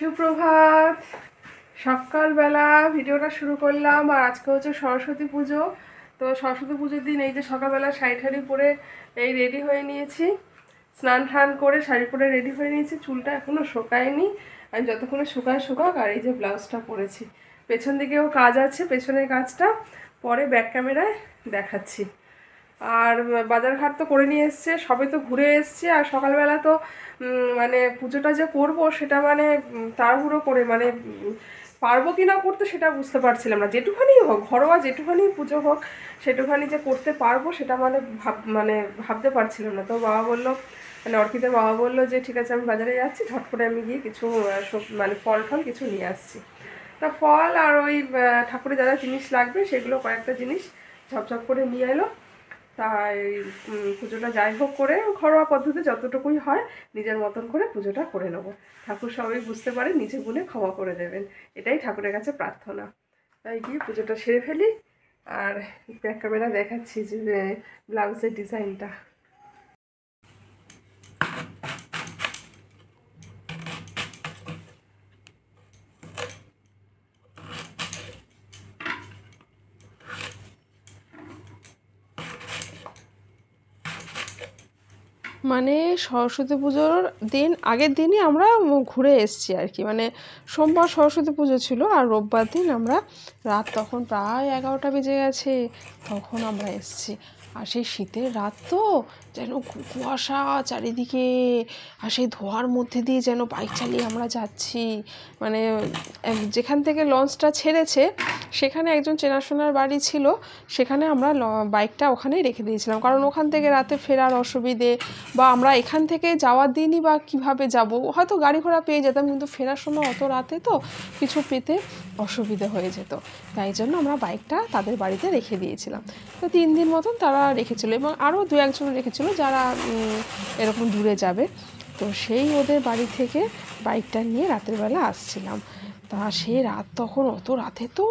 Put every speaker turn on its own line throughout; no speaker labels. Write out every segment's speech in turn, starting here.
সুপ্রভাত। সকালবেলা ভিডিওটা শুরু করলাম, আর আজকে হচ্ছে সরস্বতী পুজো। তো সরস্বতী পুজোর দিন এই যে সকালবেলা শাড়ি ঠাড়ি পরে এই রেডি হয়ে নিয়েছি, স্নান টান করে শাড়ি পরে রেডি হয়ে নিয়েছি। চুলটা এখনও শোকায়নি, আমি যতক্ষণে শুকায় শুকাক। আর এই যে ব্লাউজটা পরেছি, পেছন দিকেও কাজ আছে, পেছনের কাজটা পরে ব্যাক ক্যামেরায় দেখাচ্ছি। আর বাজারঘাট তো করে নিয়ে এসছে, সবে তো ঘুরে এসছে। আর সকালবেলা তো মানে পুজোটা যে করব সেটা মানে তাড়াহুড়ো করে মানে পারবো কি না করতে সেটা বুঝতে পারছিলাম না। যেটুখানি হোক, ঘরোয়া যেটুখানি পুজো হোক, সেটুখানি যে করতে পারবো সেটা মানে ভাবতে পারছিলাম না। তো বাবা বললো, মানে অর্পিতের বাবা বললো যে ঠিক আছে আমি বাজারে যাচ্ছি, ঝট করে আমি গিয়ে কিছু মানে ফল টল কিছু নিয়ে আসছি। তা ফল আর ওই ঠাকুরের যা যা জিনিস লাগবে সেগুলো কয়েকটা জিনিস ঝপঝপ করে নিয়ে এলো। তাই পুজোটা যাই হোক করে ঘরোয়া পদ্ধতি যতটুকুই হয় নিজের মতন করে পুজোটা করে নেবো। ঠাকুর সবাই বুঝতে পারে, নিজে গুণে ক্ষমা করে দেবেন, এটাই ঠাকুরের কাছে প্রার্থনা। তাই গিয়ে পুজোটা সেরে ফেলি। আর ব্যাক ক্যামেরা দেখাচ্ছি যে ব্লাউজের ডিজাইনটা। মানে সরস্বতী পুজোর দিন আগের দিনই আমরা ঘুরে এসেছি আর কি। মানে সোমবার সরস্বতী পুজো ছিল, আর রোববার দিন আমরা রাত তখন প্রায় 11টা বেজে গেছে, তখন আমরা এসেছি। আর সেই শীতের রাত তো যেন কুয়াশা চারিদিকে, আর সেই ধোঁয়ার মধ্যে দিয়ে যেন বাইক চালিয়ে আমরা যাচ্ছি। মানে যেখান থেকে লঞ্চটা ছেড়েছে সেখানে একজন চেনাশোনার বাড়ি ছিল, সেখানে আমরা বাইকটা ওখানেই রেখে দিয়েছিলাম, কারণ ওখান থেকে রাতে ফেরার অসুবিধে, বা আমরা এখান থেকে যাওয়ার দিনই বা কীভাবে যাব, হয়তো গাড়ি ঘোড়া পেয়ে যেতাম, কিন্তু ফেরার সময় অত রাতে তো কিছু পেতে অসুবিধে হয়ে যেত। তাই জন্য আমরা বাইকটা তাদের বাড়িতে রেখে দিয়েছিলাম। তো 3 দিন মতন তারা রেখেছিল, এবং আরও 2-1জন রেখেছিল যারা এরকম দূরে যাবে। তো সেই ওদের বাড়ি থেকে বাইকটা নিয়ে রাতের বেলা আসছিলাম। তা সে রাত তখন অত রাতে তো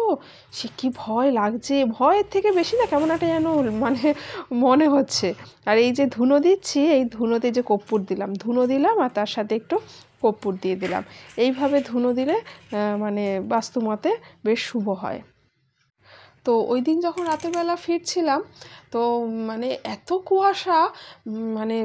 সে কি ভয় লাগছে, ভয়ের থেকে বেশি না কেমন একটা যেন মানে মনে হচ্ছে। আর এই যে ধুনো দিচ্ছি, এই ধুনোতে যে কর্পূর দিলাম, ধুনো দিলাম আর তার সাথে একটু কর্পূর দিয়ে দিলাম। এইভাবে ধুনো দিলে মানে বাস্তুমতে বেশ শুভ হয়। তো ওই দিন যখন রাতের বেলা ফিরছিলাম, তো মানে এত কুয়াশা, মানে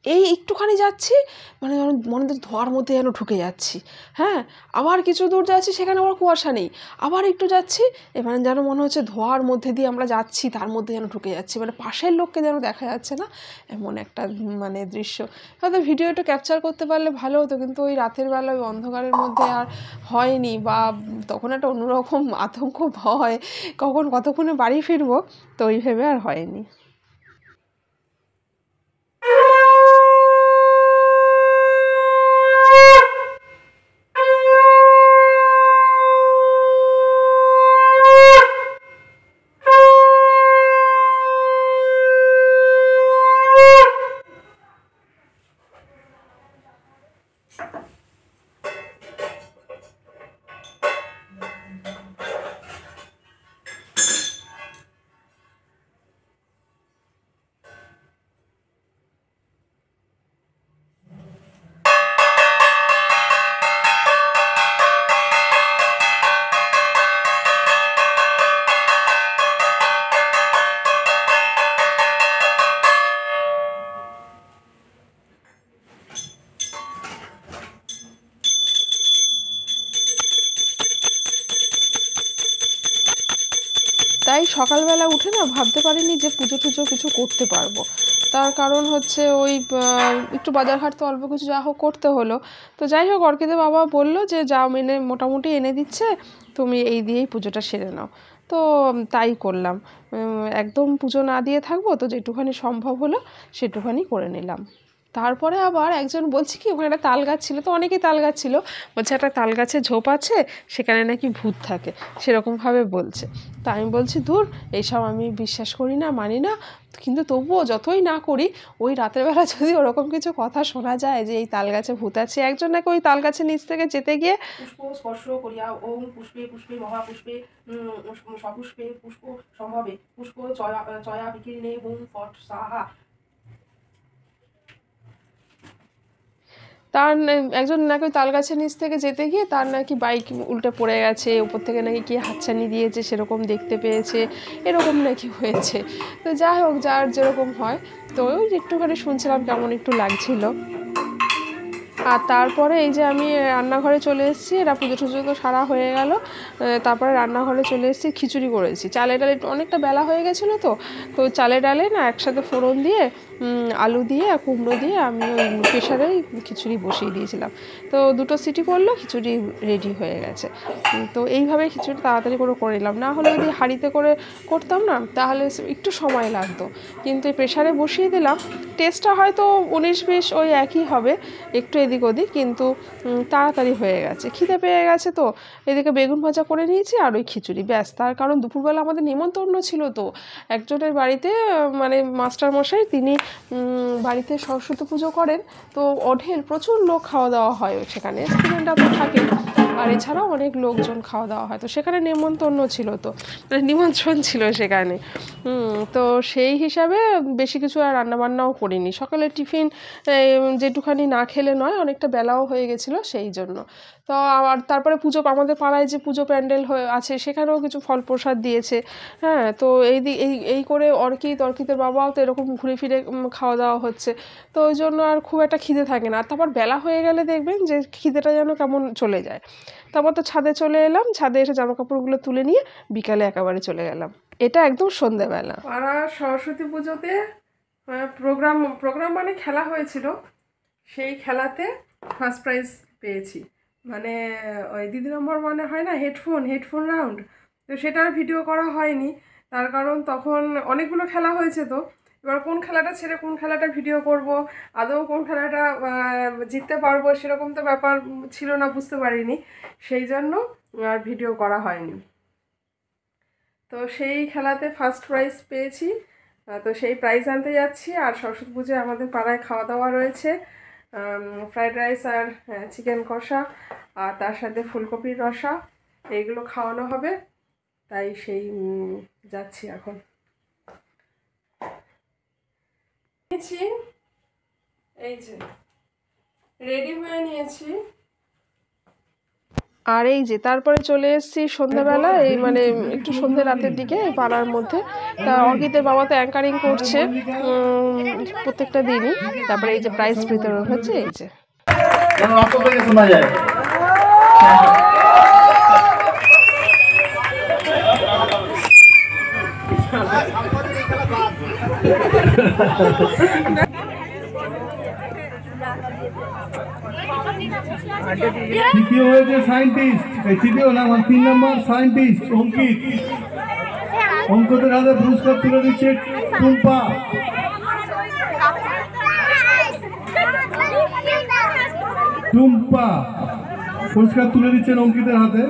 এই একটুখানি যাচ্ছি, মানে মনে হচ্ছে ধোঁয়ার মধ্যে যেন ঢুকে যাচ্ছি। হ্যাঁ, আবার কিছু দূর যাচ্ছি, সেখানে আবার কুয়াশা নেই, আবার একটু যাচ্ছি, মানে যেন মনে হচ্ছে ধোঁয়ার মধ্যে দিয়ে আমরা যাচ্ছি, তার মধ্যে যেন ঢুকে যাচ্ছি, মানে পাশের লোককে যেন দেখা যাচ্ছে না, এমন একটা মানে দৃশ্য। হয়তো ভিডিওটা ক্যাপচার করতে পারলে ভালো হতো, কিন্তু ওই রাতের বেলা ওই অন্ধকারের মধ্যে আর হয়নি, বা তখন একটা অন্যরকম আতঙ্ক, ভয়, কখন কতক্ষণে বাড়ি ফিরবো, তো ওই ভেবে আর হয়নি। তাই সকালবেলা উঠে না ভাবতে পারিনি যে পুজো টুজো কিছু করতে পারবো। তার কারণ হচ্ছে ওই একটু বাজারঘাট তো অল্প কিছু যা হোক করতে হলো। তো যাই হোক, অর্কিতের বাবা বললো যে যা এনে মোটামুটি এনে দিচ্ছে, তুমি এই দিয়েই পুজোটা সেরে নাও। তো তাই করলাম। একদম পুজো না দিয়ে থাকবো, তো যেটুখানি সম্ভব হলো সেটুখানি করে নিলাম। তারপরে আবার একজন বলছে কি, ওখানে একটা তাল গাছ ছিল, তো অনেকেই তাল গাছ ছিল, বলছে একটা তাল গাছে ঝোপ আছে, সেখানে নাকি ভূত থাকে, সেরকমভাবে বলছে। তা আমি বলছি দূর, এইসব আমি বিশ্বাস করি না, মানি না। কিন্তু তবুও যতই না করি, ওই রাতের বেলা যদি ওরকম কিছু কথা শোনা যায় যে এই তাল গাছে ভূত আছে, একজন নাকি ওই তাল গাছের নিচ থেকে যেতে গিয়ে পুষ্প স্পর্শ করিয়া ওম পুষ্পে পুষ্পে মহাপুষ্পে সপুষ্পে পুষ্প সম্ভবে পুষ্প চয়া চয়া বিকীর্ণে হুম ফট সাহা। তার একজন নাকি তাল গাছের নিচ থেকে যেতে গিয়ে তার নাকি বাইক উল্টে পড়ে গেছে, উপর থেকে নাকি কি হাতছানি দিয়েছে সেরকম দেখতে পেয়েছে, এরকম নাকি হয়েছে। তো যাই হোক, যার যেরকম হয়। তো ওই একটুখানি শুনছিলাম কেমন একটু লাগছিল। আর তারপরে এই যে আমি রান্নাঘরে চলে এসেছি, এরা পুজো টুজো তো সারা হয়ে গেল। তারপরে রান্নাঘরে চলে এসেছি, খিচুড়ি করেছি। চালে ডালে অনেকটা বেলা হয়ে গেছিলো, তো চালে ডালে না একসাথে ফোড়ন দিয়ে আলু দিয়ে কুমড়ো দিয়ে আমি ওই প্রেশারেই খিচুড়ি বসিয়ে দিয়েছিলাম। তো 2টো সিটি পড়লো, খিচুড়ি রেডি হয়ে গেছে। তো এইভাবে খিচুড়ি তাড়াতাড়ি করে নিলাম। না হলে যদি হাঁড়িতে করে করতাম না তাহলে একটু সময় লাগতো, কিন্তু এই প্রেশারে বসিয়ে দিলাম। টেস্টটা হয়তো 19-20 ওই একই হবে, একটু এদিক ওদিক, কিন্তু তাড়াতাড়ি হয়ে গেছে। খিদে পেয়ে গেছে, তো এদিকে বেগুন ভাজা করে নিয়েছি আর ওই খিচুড়ি, ব্যাস। তার কারণ দুপুরবেলা আমাদের নিমন্ত্রণ ছিল, তো একজনের বাড়িতে, মানে মাস্টারমশাই, তিনি বাড়িতে সরস্বতী পুজো করেন। তো অঢেল প্রচুর লোক খাওয়া দাওয়া হয় সেখানে, স্টুডেন্টরা তো থাকে, আর এছাড়াও অনেক লোকজন খাওয়া দাওয়া হয়। তো সেখানে নিমন্ত্রণ ছিল, তো নিমন্ত্রণ ছিল সেখানে। তো সেই হিসাবে বেশি কিছু আর রান্নাবান্নাও করিনি। সকালে টিফিন যেটুখানি না খেলে নয়, অনেকটা বেলাও হয়ে গেছিলো সেই জন্য। তো আর তারপরে পুজো, আমাদের পাড়ায় যে পুজো প্যান্ডেল হয়ে আছে সেখানেও কিছু ফল প্রসাদ দিয়েছে। হ্যাঁ, তো এই করে অর্কিতের বাবাও তো এরকম ঘুরে ফিরে খাওয়া দাওয়া হচ্ছে। তো ওই জন্য আর খুব একটা খিদে থাকে না। তারপর বেলা হয়ে গেলে দেখবেন যে খিদেটা যেন কেমন চলে যায়। তারপর তো ছাদে চলে এলাম, ছাদে এসে জামাকাপড়গুলো তুলে নিয়ে বিকালে একেবারে চলে গেলাম। এটা একদম সন্ধ্যেবেলা। পাড়া সরস্বতী পুজোতে প্রোগ্রাম মানে খেলা হয়েছিল, সেই খেলাতে ফার্স্ট প্রাইজ পেয়েছি। মানে ওই দিদি নম্বর মানে হয় না, হেডফোন রাউন্ড, তো সেটার ভিডিও করা হয়নি। তার কারণ তখন অনেকগুলো খেলা হয়েছে, তো এবার কোন খেলাটা ছেড়ে কোন খেলাটা ভিডিও করব, আদৌ কোন খেলাটা জিততে পারবো সেরকম তো ব্যাপার ছিল না, বুঝতে পারিনি, সেই জন্য আর ভিডিও করা হয়নি। তো সেই খেলাতে ফার্স্ট প্রাইজ পেয়েছি। তো সেই প্রাইজ আনতে যাচ্ছি। আর সরস্বতী পুজোয় আমাদের পাড়ায় খাওয়া দাওয়া রয়েছে, ফ্রাইড রাইস আর চিকেন কষা, আর তার সাথে ফুলকপির রসা, এইগুলো খাওয়ানো হবে। তাই সেই যাচ্ছি এখন। এই যে রেডি হয়ে নিয়েছি। আর এই যে তারপরে চলে এসেছি সন্ধ্যাবেলা, এই মানে একটু সন্ধ্যে রাতের দিকে এই পাড়ার মধ্যে। তা অর্কিতের বাবা তো অ্যাঙ্কারিং করছে প্রত্যেকটা দিনই। তারপরে এই যে প্রাইজ বিতরণ হচ্ছে, এই যে শোনা যায়।
তৃতীয় হয়েছে সায়েন্টিস্ট, তৃতীয় নাম 3 নম্বর সায়েন্টিস্ট অঙ্কিত। অঙ্কিতের হাতে পুরস্কার তুলে দিচ্ছে টুম্পা। পুরস্কার তুলে দিচ্ছেন অঙ্কিতের হাতে।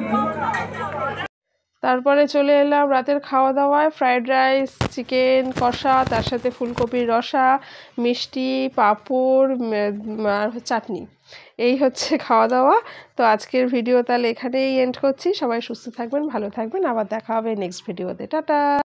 তারপরে চলে এলাম রাতের খাওয়া দাওয়ায়। ফ্রাইড রাইস, চিকেন কষা, তার সাথে ফুলকপির রসা, মিষ্টি, পাঁপড় আর চাটনি, এই হচ্ছে খাওয়া দাওয়া। তো আজকের ভিডিও তাহলে এখানেই এন্ড করছি। সবাই সুস্থ থাকবেন, ভালো থাকবেন, আবার দেখা হবে নেক্সট ভিডিওতে। টাটা।